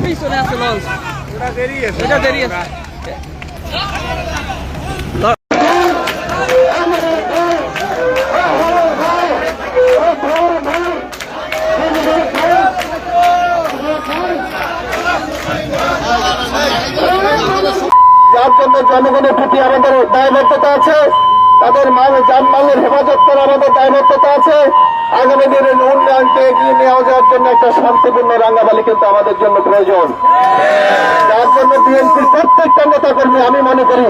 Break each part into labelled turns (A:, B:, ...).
A: পিছনে আছে লঞ্চ, ওটা দেরি আছে।
B: যার জন্য জনগণের প্রতি আমাদের দায়বদ্ধতা আছে, তাদের যানমালের হেফাজত করা আমাদের দায়বদ্ধতা আছে। আগামী দিনের উন্নয়নকে এগিয়ে নিয়ে যাওয়ার জন্য একটা শান্তিপূর্ণ রাঙ্গামালি কিন্তু আমাদের জন্য প্রয়োজন। যার জন্য বিএনপির প্রত্যেকটা নেতা কর্মী আমি মনে করি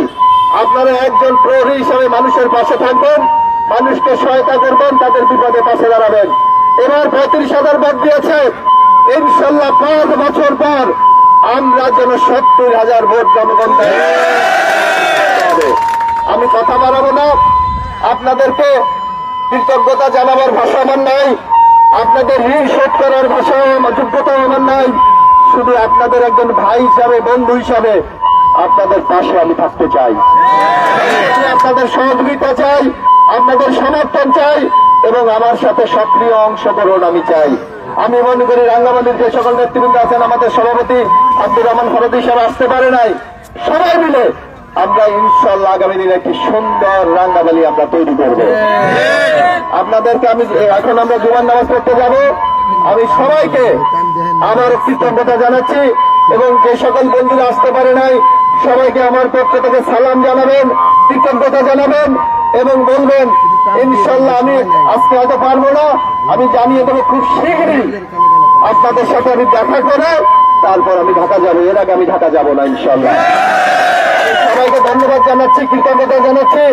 B: আপনারা একজন প্রহরী হিসাবে মানুষের পাশে থাকবেন, মানুষকে সহায়তা করবেন, তাদের বিপদে পাশে দাঁড়াবেন। এবার 35,000 ভোট দিয়েছে, ইনশাল্লাহ 5 বছর পর আমরা যেন 70,000 ভোট জনগণ দেয়। আমি কথা বাড়াবো না, আপনাদেরকে কৃতজ্ঞতা জানাবার ভাষা আমার নাই, আপনাদের ঋণ শোধ করার ভাষা যোগ্যতা আমার নাই। শুধু আপনাদের একজন ভাই হিসাবে, বন্ধু হিসাবে আপনাদের পাশে আমি থাকতে চাই, আপনাদের সহযোগিতা চাই, আপনাদের সমর্থন চাই এবং আমার সাথে সক্রিয় অংশগ্রহণ আমি চাই। আমি মনে করি রাঙ্গামালির যে সকল নেতৃবৃন্দ আছেন, আমাদের সভাপতি আব্দুর রহমান ফরদি সাহেব আসতে পারে নাই, সবাই মিলে আমরা ইনশাল্লাহ আগামী দিনে একটি সুন্দর রাঙ্গামালি আমরা তৈরি করব। আপনাদেরকে আমি এখন আমরা জুমার নামাজ পড়তে যাব, আমি সবাইকে আমার কৃতজ্ঞতা জানাচ্ছি এবং যে সকল বন্ধুরা আসতে পারে নাই সবাইকে আমার পক্ষ থেকে সালাম জানাবেন, কৃতজ্ঞতা জানাবেন এবং বলবেন ইনশাল্লাহ আমি আজকে হয়তো পারবো না, আমি জানিয়ে দেবো খুব শীঘ্রই আপনাদের সাথে আমি দেখা করে তারপর আমি ঢাকা যাবো, এর আগে আমি ঢাকা যাবো না ইনশাল্লাহ। সবাইকে ধন্যবাদ জানাচ্ছি, কৃতজ্ঞতা জানাচ্ছি।